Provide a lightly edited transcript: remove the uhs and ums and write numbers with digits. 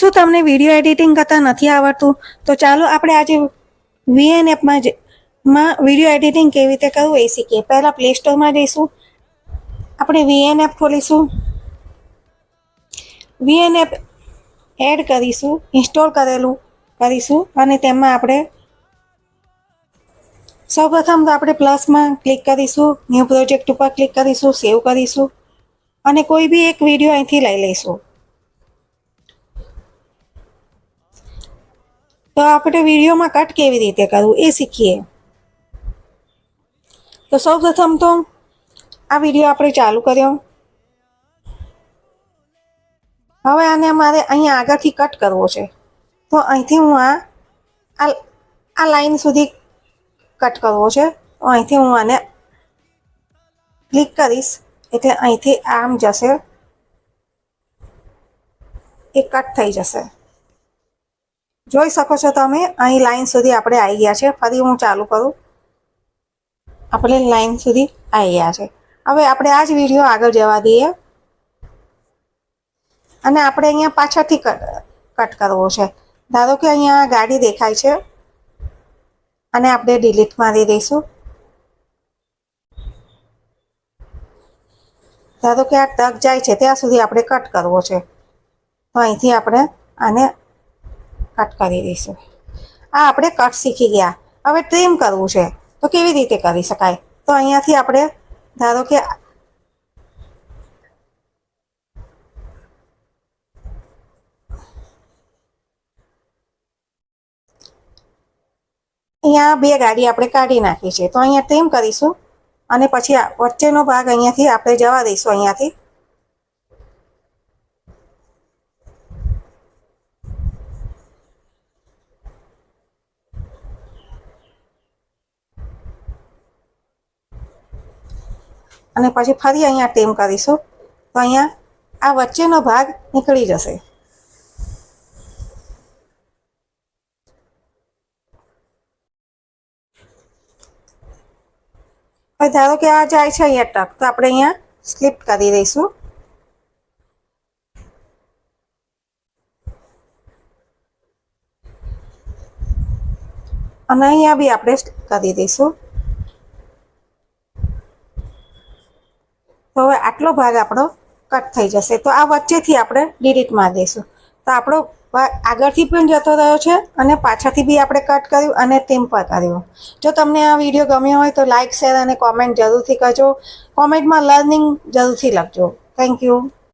શું તમને video editing કરતા નથી આવડતું? તો ચાલો આપણે આજે VN એપમાં વિડીયો એડિટિંગ કેવી રીતે કરવું એ શીખીએ. પહેલાં પ્લે સ્ટોરમાં જઈશું, આપણે VN એપ ખોલીશું, VN એપ એડ કરીશું, ઇન્સ્ટોલ કરેલું કરીશું અને તેમાં આપણે સૌપ્રથમ તો આપણે પ્લસમાં ક્લિક કરીશું, ન્યૂ પ્રોજેક્ટ ઉપર ક્લિક કરીશું, સેવ કરીશું અને કોઈ બી એક વિડીયો અહીંથી લઈ લઈશું. તો આપણે વિડીયોમાં કટ કેવી રીતે કરવું એ શીખીએ. તો સૌપ્રથમ તો આ વિડીયો આપણે ચાલુ કર્યો. હવે આને મારે અહીંયા આગળથી કટ કરવો છે. તો અહીંથી હું આ લાઈન સુધી કટ કરવો છે. તો અહીંથી હું આને ક્લિક કરીશ એટલે અહીંથી આમ જશે, એ કટ થઈ જશે. જોઈ શકો છો તમે, અહીં લાઈન સુધી આપણે આવી ગયા છે. ફરી હું ચાલુ કરું, આપણે લાઈન સુધી આવી ગયા છે. હવે આપણે આ જ વિડીયો આગળ જવા દઈએ અને આપણે અહીંયા પાછળથી કટ કરવો છે. ધારો કે અહીંયા ગાડી દેખાય છે અને આપણે ડિલીટ મારી દઈશું. ધારો કે આ ટક જાય છે ત્યાં સુધી આપણે કટ કરવો છે. તો અહીંથી આપણે આને કટ કરી દઈશું. આ આપણે કટ શીખી ગયા. હવે ટ્રીમ કરવું છે તો કેવી રીતે કરી શકાય? તો અહીંયાથી આપણે ધારો કે અહીંયા બે ગાડી આપણે કાઢી નાખી છે. તો અહીંયા ટ્રીમ કરીશું અને પછી વચ્ચેનો ભાગ અહીંયાથી આપણે જવા દઈશું. અહીંયાથી અને પછી ફરી અહીંયા ટ્રીમ કરીશું. તો અહીંયા આ વચ્ચેનો ભાગ નીકળી જશે. હવે ધારો કે આ જાય છે અહીંયા ટક, તો આપણે અહીંયા સ્લિપ કરી દઈશું. અને અહીંયા બી આપણે કરી દઈશું. તો હવે આટલો ભાગ આપણો કટ થઈ જશે. તો આ વચ્ચેથી આપણે ડિલીટ મારી દઈશું. તો આપણો ભાગ આગળથી પણ જતો રહ્યો છે અને પાછળથી બી આપણે કટ કર્યું અને ટ્રીમ પર કર્યું. જો તમને આ વિડીયો ગમ્યો હોય તો લાઇક, શેર અને કોમેન્ટ જરૂરથી કરજો. કોમેન્ટમાં લર્નિંગ જરૂરથી લખજો. Thank you.